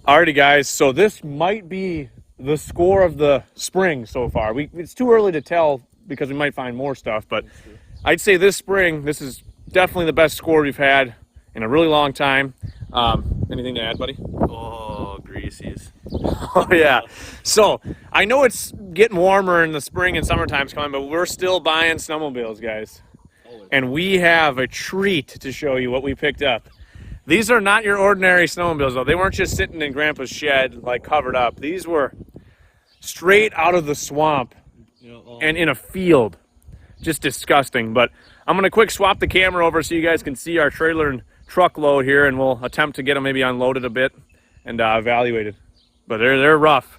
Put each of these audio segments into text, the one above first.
Alrighty guys, so this might be the score of the spring so far. It's too early to tell because we might find more stuff, but I'd say this spring, this is definitely the best score we've had in a really long time. Anything to add, buddy? Oh, greasies. Oh yeah. So I know it's getting warmer in the spring and summertime's coming, but we're still buying snowmobiles, guys. And we have a treat to show you what we picked up. These are not your ordinary snowmobiles though. They weren't just sitting in Grandpa's shed like covered up. These were straight out of the swamp and in a field. Just disgusting. But I'm gonna quick swap the camera over so you guys can see our trailer and truck load here, and we'll attempt to get them maybe unloaded a bit and evaluated. But they're rough.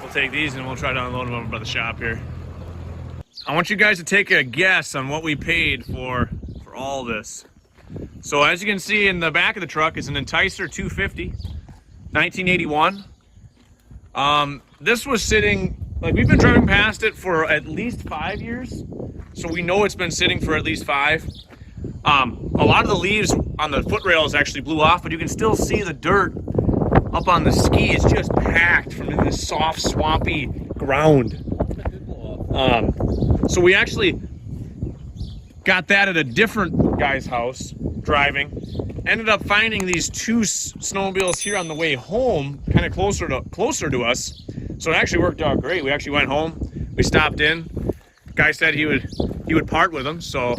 We'll take these and we'll try to unload them over by the shop here. I want you guys to take a guess on what we paid for all this. So as you can see in the back of the truck is an Enticer 250, 1981. This was sitting, like, we've been driving past it for at least 5 years. So we know it's been sitting for at least 5. A lot of the leaves on the foot rails actually blew off, but you can still see the dirt up on the ski. It's just packed from this soft, swampy ground. So we actually got that at a different guy's house, driving. Ended up finding these 2 snowmobiles here on the way home, kind of closer to us. So it actually worked out great. We actually went home, we stopped in. Guy said he would part with them. So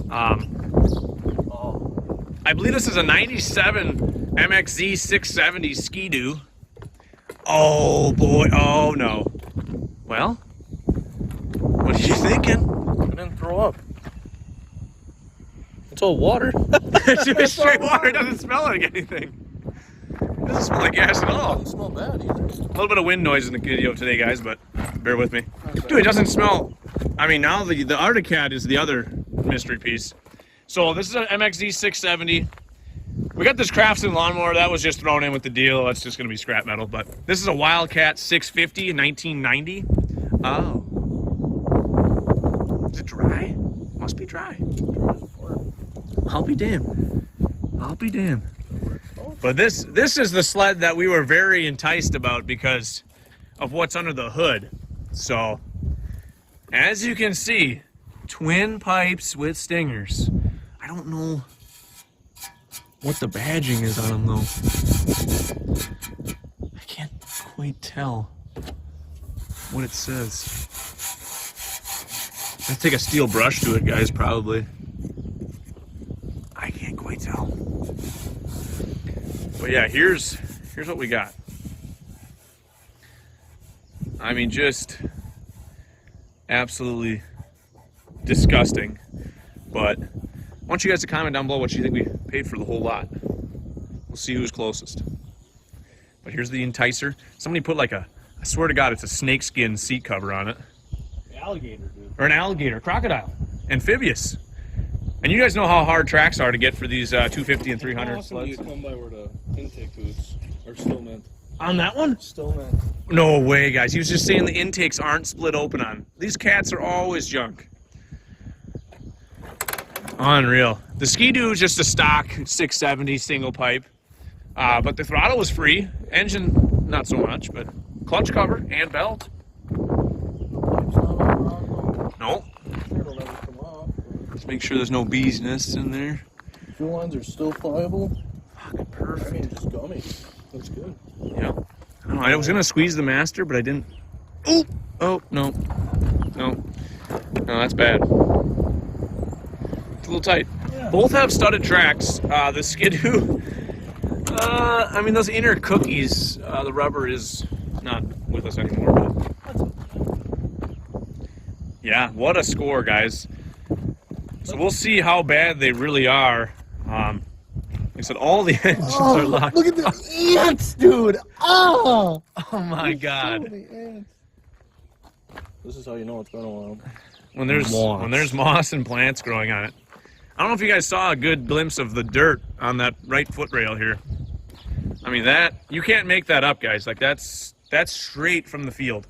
I believe this is a 97 MXZ 670 Ski-Doo. Oh boy, oh no. Well, what are you thinking? I didn't throw up. It's all water. It's just straight water. It doesn't smell like anything. It doesn't smell like gas at all. It doesn't smell bad either. A little bit of wind noise in the video today, guys, but bear with me. Dude, it doesn't smell. I mean, now the Wildcat is the other mystery piece. So this is an MXZ 670. We got this Craftsman lawnmower that was just thrown in with the deal. That's just gonna be scrap metal. But this is a Wildcat 650 in 1990. Oh. Is it dry? Must be dry. I'll be damned. I'll be damned. But this is the sled that we were very enticed about because of what's under the hood. So, as you can see, twin pipes with stingers. I don't know what the badging is on them though. I can't quite tell what it says. Let's take a steel brush to it, guys, probably. I can't quite tell. But yeah, here's what we got. I mean, just absolutely disgusting. But I want you guys to comment down below what you think we paid for the whole lot. We'll see who's closest. But here's the Enticer. Somebody put like I swear to God, it's a snakeskin seat cover on it. Alligator, dude. Or an alligator, crocodile, amphibious. And you guys know how hard tracks are to get for these 250 and 300 sleds. You come by where the intake boots are still meant. On that one? Still meant. No way, guys. He was just saying the intakes aren't split open on. These cats are always junk. Unreal. The Ski-Doo is just a stock 670 single pipe. But the throttle was free. Engine, not so much, but clutch cover and belt. No. Let's make sure there's no bees nests in there. Fuel lines are still pliable. Fucking perfect. I mean, just gummy. That's good. Yeah. I don't know, I was gonna squeeze the master, but I didn't. Oh! Oh, no. No. No, that's bad. It's a little tight. Yeah. Both have studded tracks. The Ski-Doo, I mean, those inner cookies, the rubber is not with us anymore, but yeah, what a score, guys. So we'll see how bad they really are. Like I said, all the engines are locked. Look at the ants, dude! Oh! Oh my God. So many ants. This is how you know it's been a while. When there's moss and plants growing on it. I don't know if you guys saw a good glimpse of the dirt on that right foot rail here. I mean, that, you can't make that up, guys. Like, that's straight from the field.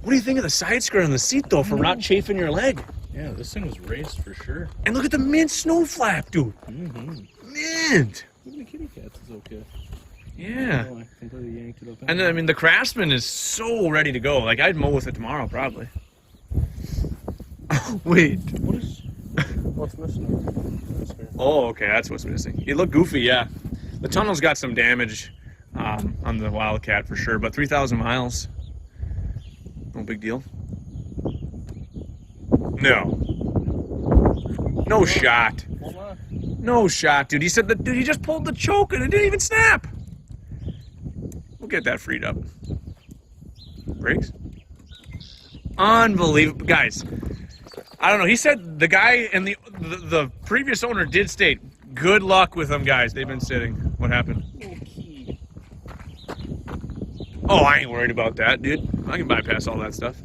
What do you think of the side skirt on the seat, though, for not chafing your leg? Yeah, this thing was raced for sure. And look at the mint snow flap, dude. Mint. Even the kitty cats is okay. Yeah. Oh, I completely yanked it up. And I mean, the Craftsman is so ready to go. Like, I'd mow with it tomorrow, probably. Wait. What's missing? Oh, okay, that's what's missing. It looked goofy, yeah. The tunnel's got some damage on the Wildcat for sure, but 3,000 miles, no big deal. No shot. No shot, dude. He said that, dude, he just pulled the choke and it didn't even snap. We'll get that freed up. Brakes? Unbelievable. Guys, I don't know. He said the guy and the previous owner did state, good luck with them, guys. They've been sitting. What happened? Oh, I ain't worried about that, dude. I can bypass all that stuff.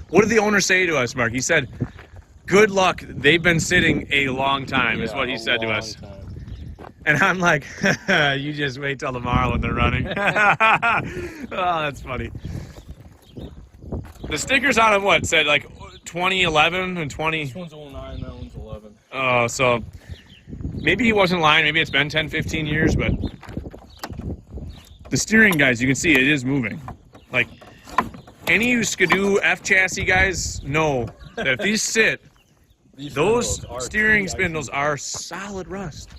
What did the owner say to us, Mark? He said, good luck. They've been sitting a long time, is what he said to us. And I'm like, you just wait till tomorrow when they're running. Oh, that's funny. The stickers on them, what, said like 2011 and 20? This one's 09, that one's 11. Oh, so maybe he wasn't lying. Maybe it's been 10, 15 years, but the steering, guys, you can see it is moving. Like, any Skidoo F chassis guys know that if these sit, those steering spindles are solid rust.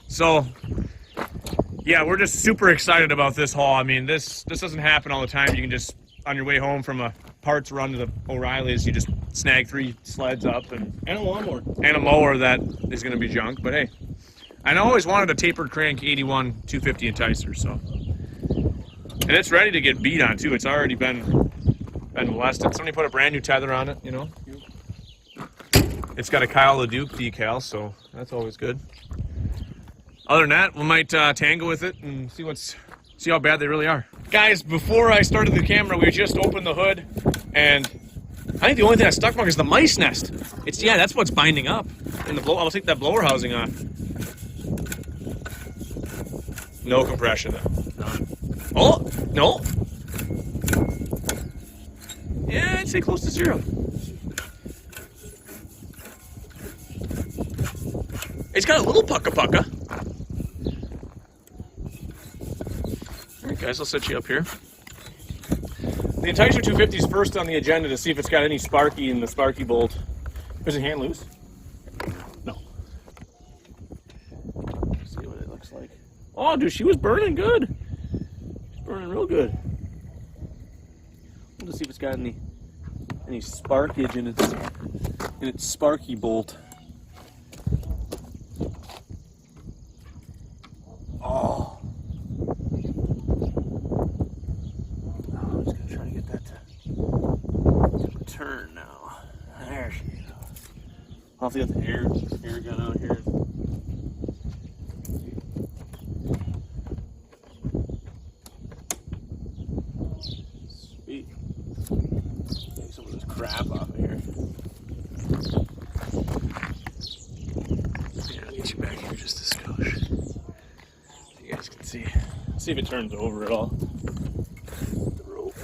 So, yeah, we're just super excited about this haul. I mean, this doesn't happen all the time. You can just, on your way home from a parts run to the O'Reilly's, you just snag 3 sleds up and a lawnmower. And a mower that is going to be junk. But hey, I always wanted a tapered crank 81 250 Enticer, so. And it's ready to get beat on, too. It's already been molested. Somebody put a brand new tether on it, you know. It's got a Kyle the Duke decal, so that's always good. Other than that, we might tango with it and see how bad they really are. Guys, before I started the camera, we just opened the hood, and I think the only thing that stuck, Mark, is the mice nest. Yeah, that's what's binding up. And I'll take that blower housing off. No compression though. Oh, no. Yeah, I'd say close to 0. It's got a little pucka. Alright guys, I'll set you up here. The Enticer 250 is first on the agenda to see if it's got any sparky in the sparky bolt. Is it hand loose? No. Let's see what it looks like. Oh, dude, she was burning good. She's burning real good. We'll just see if it's got any sparkage in its sparky bolt. Oh. I'm just gonna try to get that to turn now. There she goes. I'll have to get the air gun out here. Sweet. Take some of this crap off of here. Yeah, I'll get you back here just a skosh. So you guys can see. See if it turns over at all. The rope.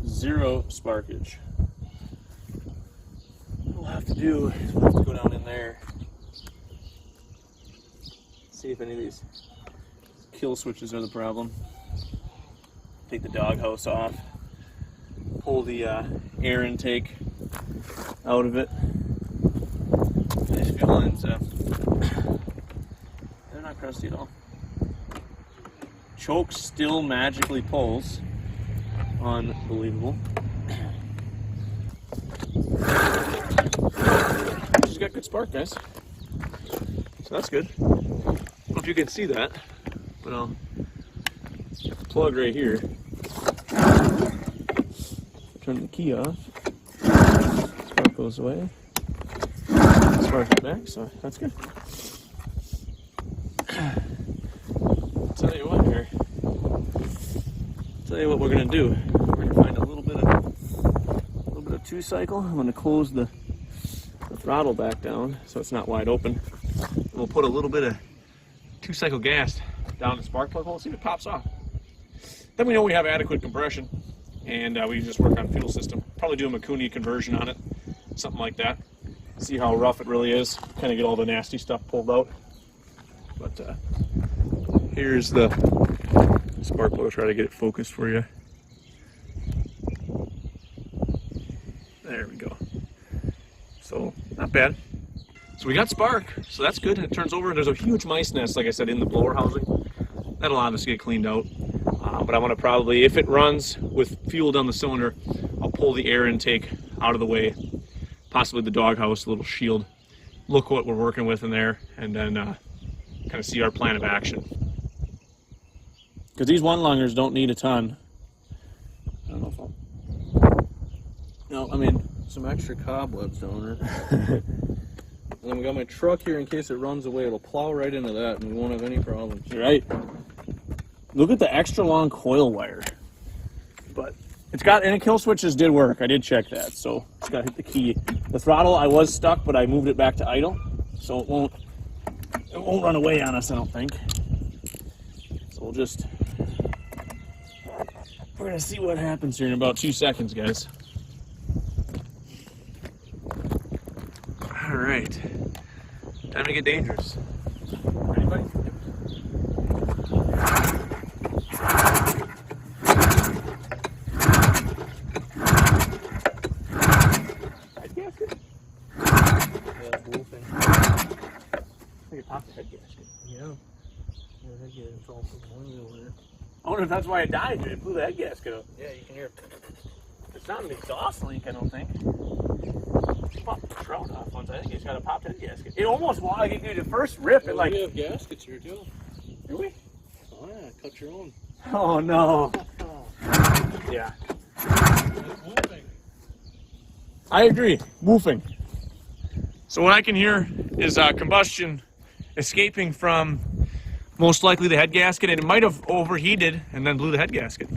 Zero sparkage. What we'll have to do is we'll have to go down in there. See if any of these kill switches are the problem. Take the doghouse off. Pull the air intake out of it. Nice fuel lines. They're not crusty at all. Choke still magically pulls. Unbelievable. She's got good spark, guys. So that's good. I don't know if you can see that, but I'll get the plug right here. Turn the key off. Spark goes away. Spark it back, so that's good. Tell you what here. Tell you what we're gonna do. We're gonna find a little bit of 2-cycle. I'm gonna close the throttle back down so it's not wide open. And we'll put a little bit of 2-cycle gas down the spark plug hole, see if it pops off. Then we know we have adequate compression, and we just work on fuel system. Probably do a Mikuni conversion on it, something like that. See how rough it really is. Kind of get all the nasty stuff pulled out. But here's the spark plug. I'll try to get it focused for you. There we go. So not bad. So we got spark, so that's good. It turns over. There's a huge mice nest, like I said, in the blower housing. That'll obviously get cleaned out. But I want to probably, if it runs with fuel down the cylinder, I'll pull the air intake out of the way. Possibly the doghouse, a little shield. Look what we're working with in there, and then kind of see our plan of action. Because these one-lungers don't need a ton. I don't know if I'll... No, I mean... Some extra cobwebs down there. And then we got my truck here in case it runs away. It'll plow right into that and we won't have any problems. You're right. Look at the extra long coil wire. But it's got, and the kill switches did work. I did check that, so just gotta hit the key. The throttle, I was stuck, but I moved it back to idle, so it won't run away on us, I don't think. So we're gonna see what happens here in about 2 seconds, guys. All right, time to get dangerous. Ready, buddy? Head gasket? Yeah, wolfing. I think it popped the head gasket. Yeah. The head gasket's all noisy over there. I wonder if that's why it died, dude. It blew the head gasket up. Yeah, you can hear it. It's not an exhaust leak, I don't think. Popped the shroud off once. I think it's got a popped head gasket. It almost, like, dude, the first rip, it like... We have gaskets here too. Do we? Oh yeah, cut your own. Oh no. Yeah. I agree. Woofing. So what I can hear is combustion escaping from most likely the head gasket, and it might have overheated and then blew the head gasket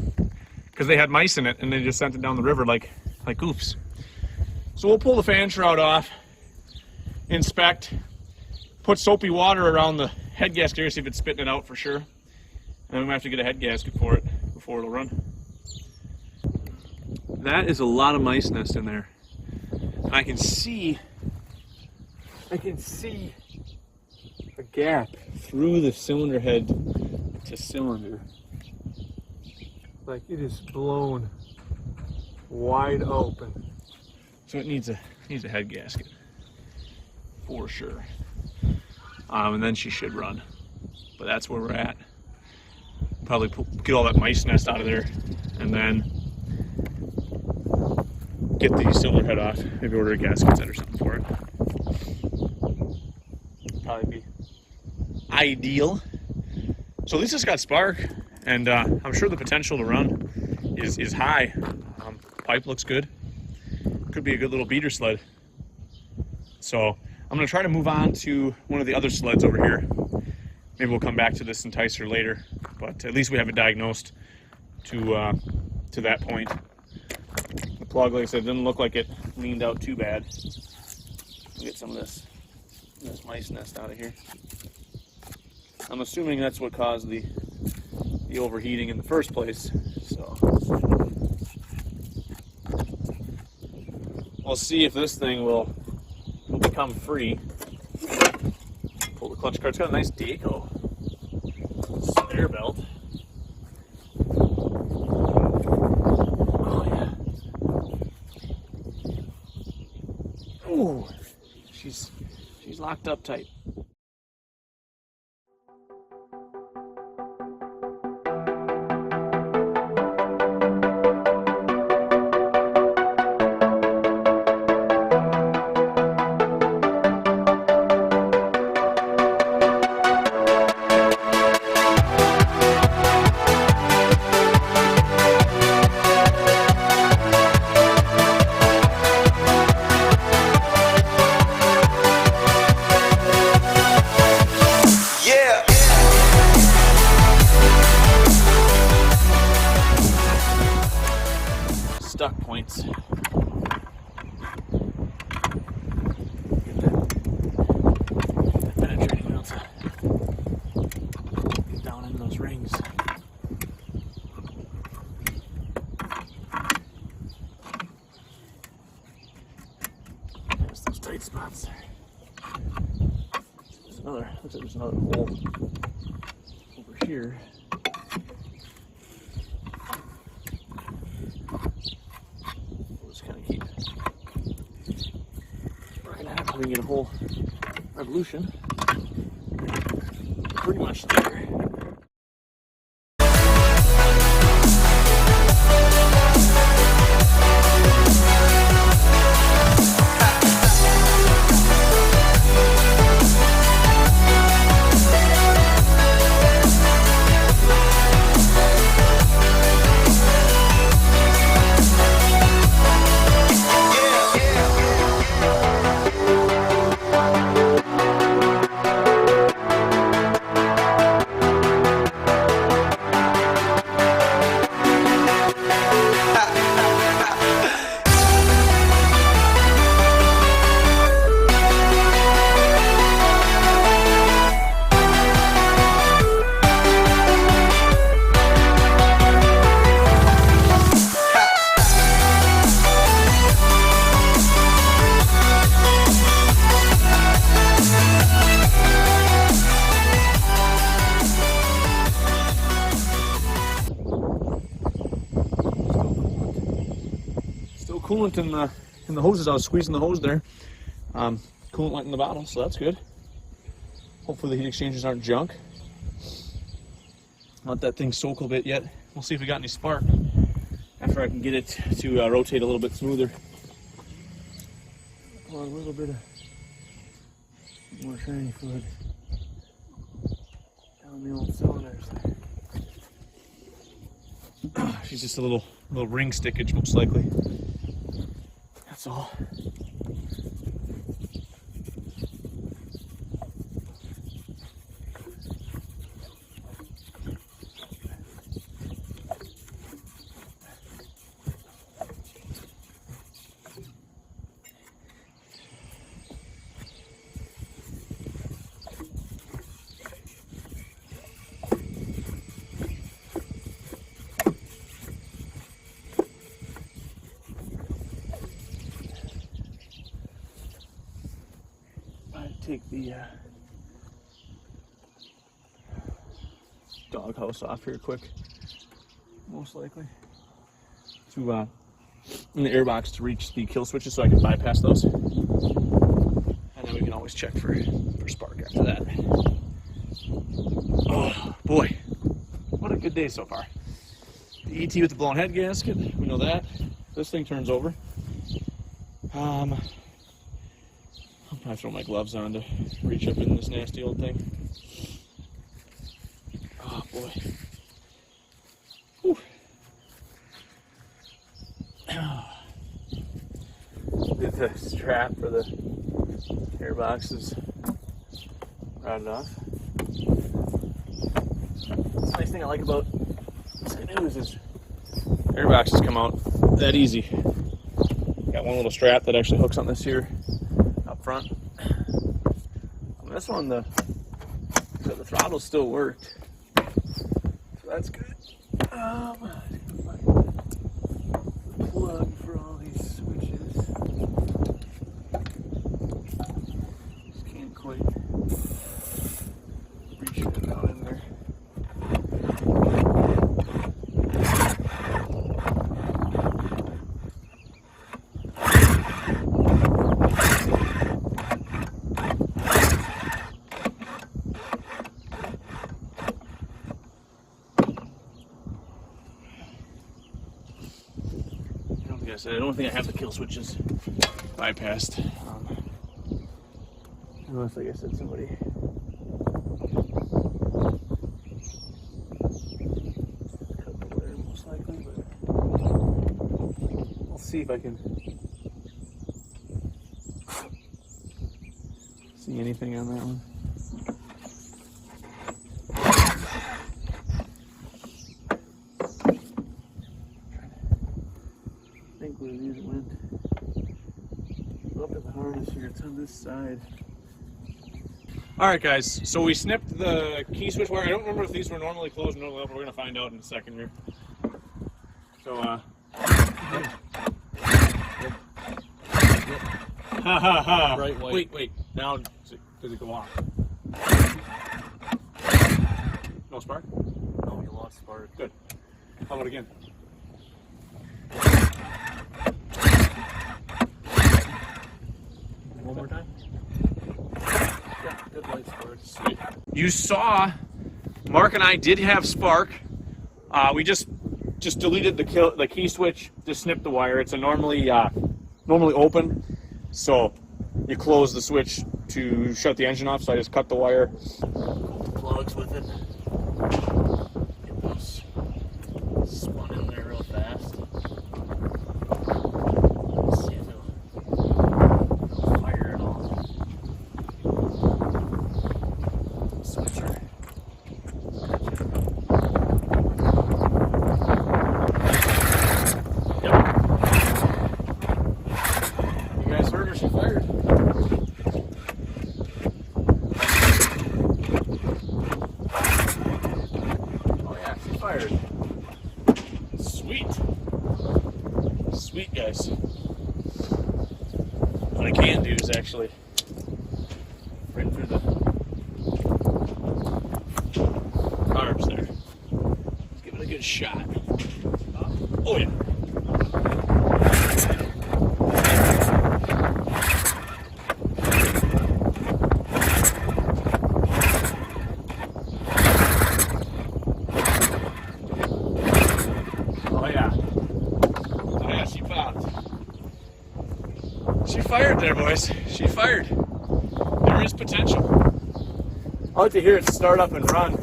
because they had mice in it and they just sent it down the river like goofs. So we'll pull the fan shroud off, inspect, put soapy water around the head gasket here, see if it's spitting it out for sure. And then we might have to get a head gasket for it before it'll run. That is a lot of mice nest in there. And I can see a gap through the cylinder head to cylinder. Like it is blown wide open. So it needs a head gasket for sure. And then she should run. But that's where we're at. Probably get all that mice nest out of there and then get the cylinder head off. Maybe order a gasket set or something for it. Probably be ideal. So at least it's got spark, and I'm sure the potential to run is high. Pipe looks good. Could be a good little beater sled. So I'm gonna try to move on to one of the other sleds over here. Maybe we'll come back to this Enticer later, but at least we have it diagnosed to that point. The plug, like I said, didn't look like it leaned out too bad. We'll get some of this mice nest out of here. I'm assuming that's what caused the overheating in the first place. So we'll see if this thing will become free. Pull the clutch card. It's got a nice Dango spare belt. Oh yeah. Ooh, she's locked up tight. Stuck points. Get that penetrating outside. tight spots there. Looks like there's another hole over here. We'll just kind of keep right at it. We can get a whole revolution. Pretty much there. Coolant in the hoses. I was squeezing the hose there. Coolant went in the bottle, so that's good. Hopefully the heat exchangers aren't junk. Let that thing soak a bit yet. We'll see if we got any spark after I can get it to rotate a little bit smoother. Pour a little bit of more shiny fluid down the old cylinders there. She's just a little ring stickage, most likely. That's all. Take the doghouse off here quick, most likely, to in the airbox to reach the kill switches so I can bypass those, and then we can always check for spark after that. Oh boy, what a good day so far. The ET with the blown head gasket, we know that. This thing turns over. I'll probably throw my gloves on to reach up in this nasty old thing. Oh boy. Whew. Did the strap for the airbox is routed off. The nice thing I like about this canoe is airboxes come out that easy. Got one little strap that actually hooks on this here front. On this one, the throttle still worked, so that's good. Plug for all these switches. Just can't quite reach it down in there. I don't think I have the kill switches bypassed. Unless, like I said, somebody cut the wire most likely, but I'll see if I can see anything on that one. Where these went up in the harness here. It's on this side. Alright guys, so we snipped the key switch wire. I don't remember if these were normally closed or normally open. We're going to find out in a second here. So Bright white. Wait. Now, does it go off? No spark? No, you lost spark. Good. How about again? One more time? Yeah, good light spark. Sweet. You saw Mark and I did have spark. We just deleted the key switch, just snipped the wire. It's a normally open, so you close the switch to shut the engine off. So I just cut the wire. Plugs with it. Get those spun in there real fast. Let's see if it'll fire it all. Switcher. You guys heard her, she fired. Oh yeah, she fired. Sweet guys. What I can do is actually right through the carbs there. Let's give it a good shot. Oh yeah. She fired there, boys. She fired. There is potential. I like to hear it start up and run,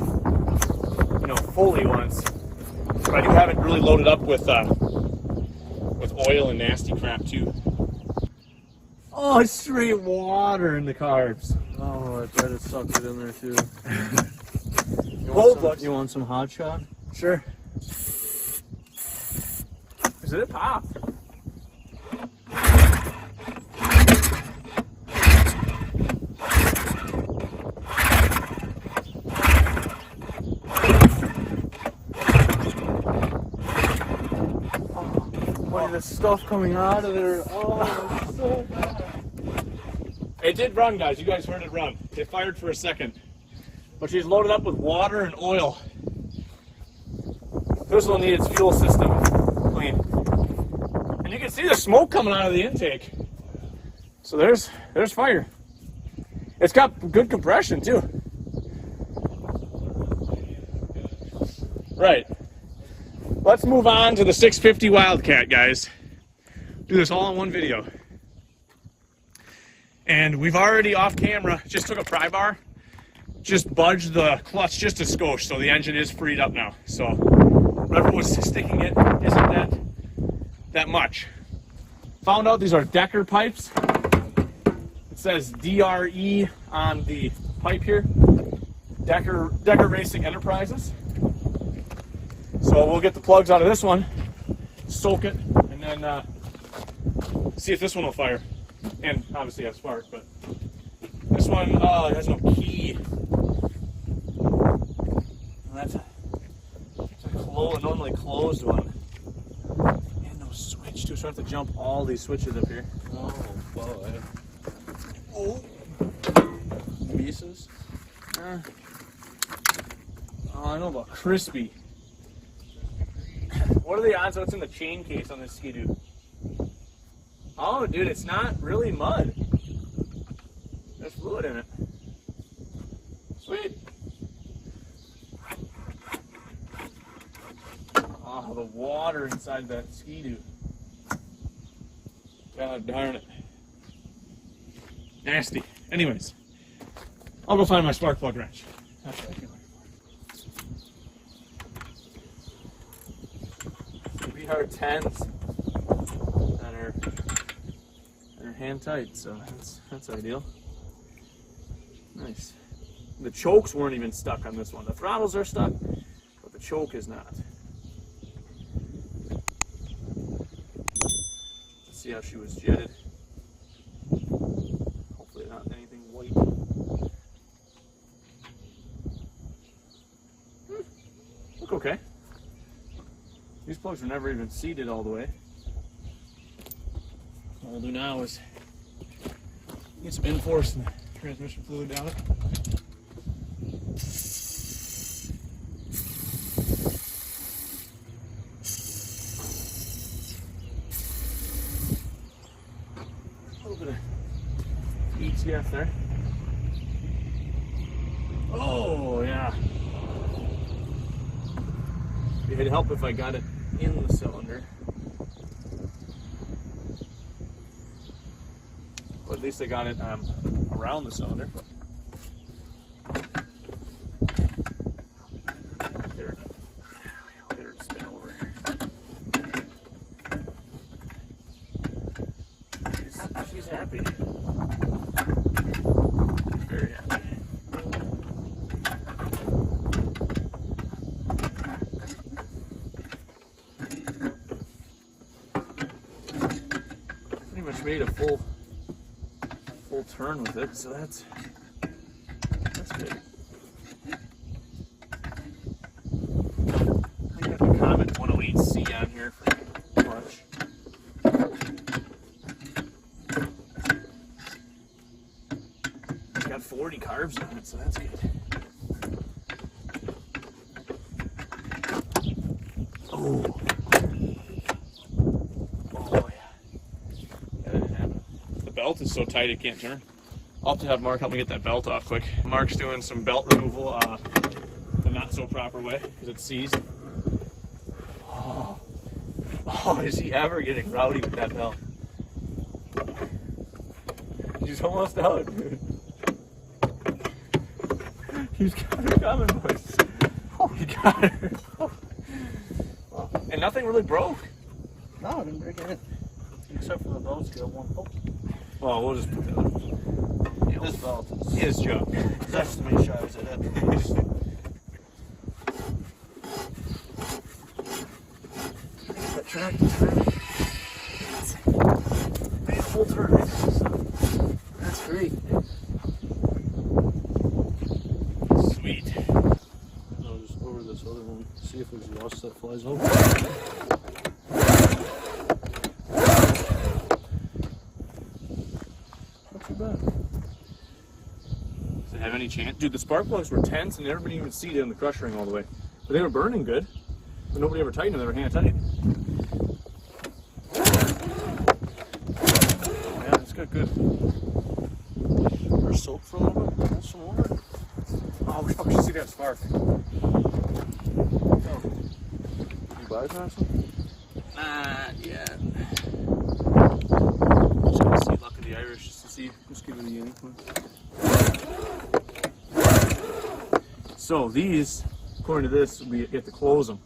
fully once. But I do have it really loaded up with oil and nasty crap too. Oh, it's straight water in the carbs. Oh, I bet it sucked it in there too. You want some hot shot? Sure. Is it pop? The stuff coming out of there. Oh, it's so bad. It did run, guys. You guys heard it run. It fired for a second. But she's loaded up with water and oil. This will need its fuel system clean. And you can see the smoke coming out of the intake. So there's fire. It's got good compression too. Right. Let's move on to the 650 Wildcat, guys. Do this all in one video. And we've already off camera, just took a pry bar, just budged the clutch just a skosh, so the engine is freed up now. So whatever was sticking it isn't that much. Found out these are Decker pipes. It says DRE on the pipe here. Decker Racing Enterprises. So we'll get the plugs out of this one, soak it, and then see if this one will fire. And obviously have spark, but this one has no key. That's a normally closed one. And no switch too, so I have to jump all these switches up here. Oh, boy. Oh. Pieces? Oh, I know about crispy. What are the odds what's in the chain case on this Ski-Doo? Oh, dude, it's not really mud. There's fluid in it. Sweet. Oh, the water inside that Ski-Doo. God darn it. Nasty. Anyways, I'll go find my spark plug wrench. That's what I feel like. VR10s that are hand tight, so that's ideal. Nice. The chokes weren't even stuck on this one. The throttles are stuck, but the choke is not. Let's see how she was jetted. Hopefully not anything white. Look okay. These plugs were never even seated all the way. What we'll do now is Get some in-force and transmission fluid down it. A little bit of ETF there. Oh, yeah. It'd help if I got it in the cylinder. But at least I got it around the cylinder. There. I'll get her to spin over. She's happy. Very happy. Pretty much made a full turn with it, so that's good. I got the Comet 108C on here for clutch. It's got 40 carbs on it, so that's good. Oh. Oh yeah. That didn't happen. The belt is so tight it can't turn. I'll have to have Mark help me get that belt off quick. Mark's doing some belt removal the not so proper way because it's seized. Oh, is he ever getting rowdy with that belt? He's almost out, dude. He's got her coming, boys. He got her. And nothing really broke. No, it didn't break anything. Except for the belt scale one. Oh. Well, we'll just put that up. This belt is his job. That's to me shows it. That track made a full turn. That's great. Sweet. I'll just over this other one, see if there's rust that flies over. Not too bad. Does it have any chance? Dude, the spark plugs were tense and everybody even see it in the crush ring all the way. But they were burning good. But nobody ever tightened them, they were hand tight. Yeah, it's got good. Or soak for a little bit, pull some more. Oh, we should see that spark. Oh. You bypass it? Not yet. Just gonna see Luck of the Irish just to see. Just give it a yank one. So these, according to this, we get to close them.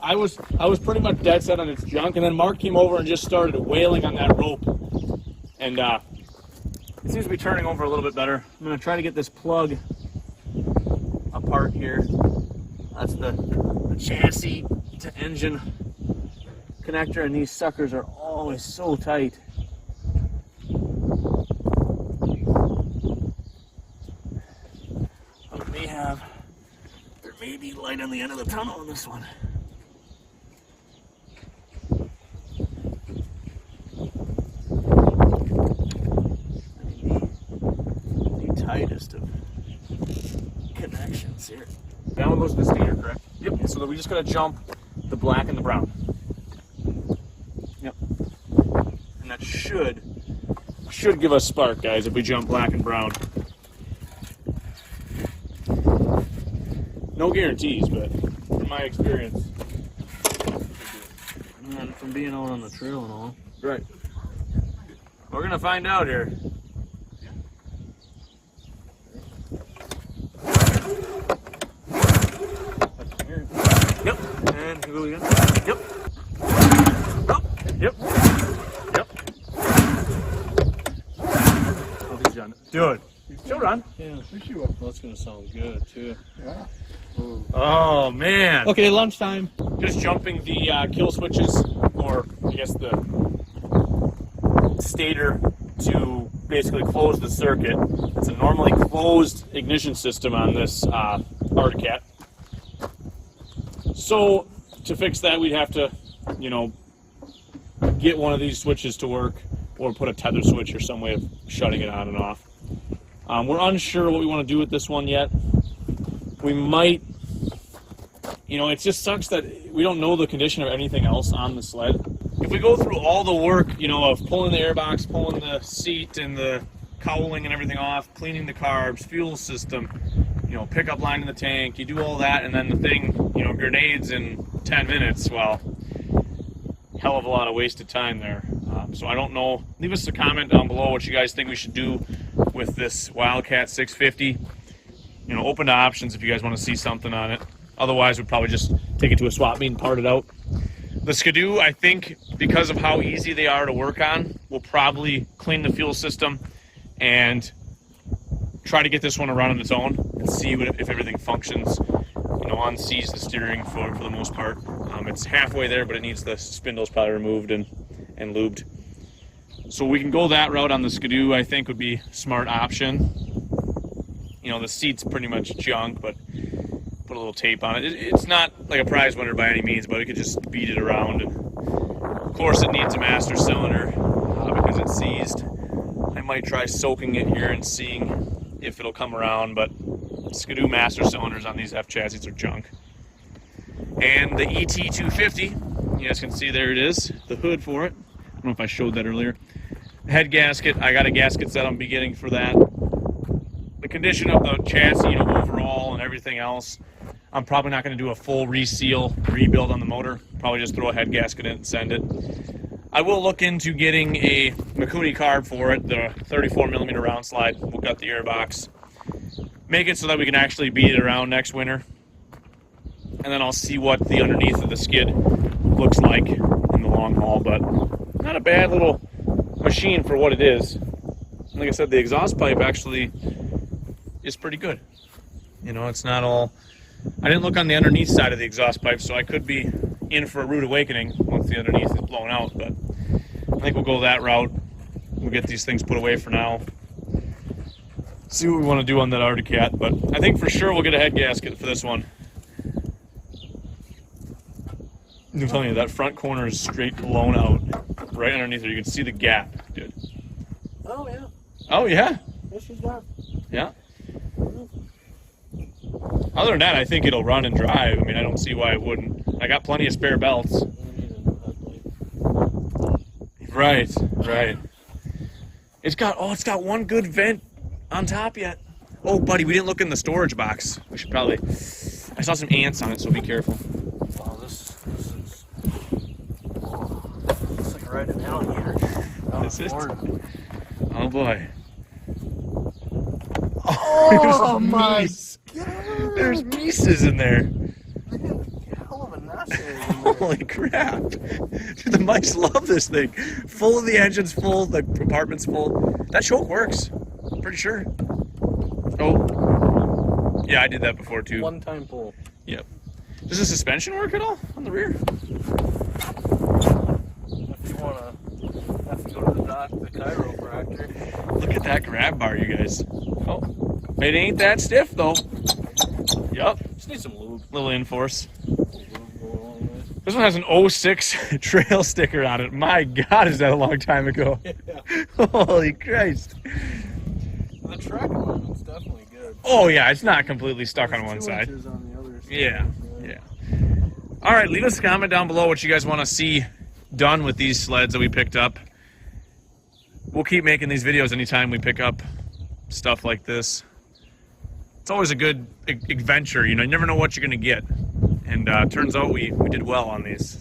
I was pretty much dead set on its junk, and then Mark came over and just started wailing on that rope, and it seems to be turning over a little bit better. I'm gonna try to get this plug apart here. That's the chassis to engine connector, and these suckers are always so tight. There may be light on the end of the tunnel in this one. The tightest of connections here. That one goes to the stator, correct? Yep. So we just gotta jump the black and the brown. Yep. And that should give us spark, guys, if we jump black and brown. No guarantees, but from my experience. And from being out on the trail and all. Right. We're gonna find out here. Yep. And go again. Yep. Oh. Yep. Yep. Oh, he's done. Dude. Still run. Yeah, that's gonna sound good too. Yeah. Ooh. Oh man. Okay, lunchtime. Just jumping the kill switches, or I guess the stator, to basically close the circuit. It's a normally closed ignition system on this Wildcat. So to fix that, we'd have to, you know, get one of these switches to work. or put a tether switch or some way of shutting it on and off. We're unsure what we want to do with this one yet. We might, you know, it just sucks that we don't know the condition of anything else on the sled. If we go through all the work, you know, of pulling the airbox, pulling the seat and the cowling and everything off, cleaning the carbs, fuel system, you know, pickup line in the tank, you do all that, and then the thing, you know, grenades in 10 minutes, well, hell of a lot of wasted time there. So I don't know. Leave us a comment down below what you guys think we should do with this Wildcat 650. You know, open to options if you guys want to see something on it. Otherwise, we'd probably just take it to a swap meet and part it out. The Skidoo, I think, because of how easy they are to work on, we'll probably clean the fuel system and try to get this one to run on its own and see if everything functions. You know, unseize the steering for the most part. It's halfway there, but it needs the spindles probably removed and lubed. So we can go that route on the Skidoo, I think would be a smart option. You know, the seat's pretty much junk, but put a little tape on it. It's not like a prize winner by any means, but it could just beat it around. And of course it needs a master cylinder because it's seized. I might try soaking it here and seeing if it'll come around, but Skidoo master cylinders on these F chassis are junk. And the ET250, you guys can see there it is, the hood for it. I don't know if I showed that earlier. Head gasket, I got a gasket set I'm beginning for that. The condition of the chassis, you know, overall and everything else, I'm probably not going to do a full reseal, rebuild on the motor. Probably just throw a head gasket in and send it. I will look into getting a Mikuni carb for it, the 34mm round slide. We'll gut the airbox. Make it so that we can actually beat it around next winter. And then I'll see what the underneath of the skid looks like in the long haul, but not a bad little machine for what it is. Like I said, the exhaust pipe actually is pretty good. You know, it's not all... I didn't look on the underneath side of the exhaust pipe, so I could be in for a rude awakening once the underneath is blown out, but I think we'll go that route. We'll get these things put away for now. See what we want to do on that Arctic Cat, but I think for sure we'll get a head gasket for this one. I'm telling you, that front corner is straight blown out. Right underneath it, you can see the gap, dude. Oh, yeah. Oh, yeah? Yes, she's done. Yeah. Other than that, I think it'll run and drive. I mean, I don't see why it wouldn't. I got plenty of spare belts. Right, right. It's got one good vent on top yet. Oh, buddy, we didn't look in the storage box. We should probably... I saw some ants on it, so be careful. Wow, this is... Looks like right an alligator. This is... Oh, boy. Oh, my God. There's mices in there. Hell of a nest egg in there. Holy crap. Dude, the mice love this thing. Full of the engine's full, the compartment's full. That choke works. I'm pretty sure. Oh. Yeah, I did that before too. One time pull. Yep. Does the suspension work at all on the rear? If you wanna have to go to the doc, the chiropractor. Look at that grab bar, you guys. Oh. It ain't that stiff though. Yup. Just need some lube. Little in-force. This one has an 06 trail sticker on it. My God, is that a long time ago? Yeah. Holy Christ. The track alignment's definitely good. Oh yeah, it's not completely stuck on one 2 side. inches on the other side. Yeah, yeah. All right, leave us a comment down below what you guys want to see done with these sleds that we picked up. We'll keep making these videos anytime we pick up stuff like this. It's always a good adventure, you know, you never know what you're going to get. And turns out we did well on these.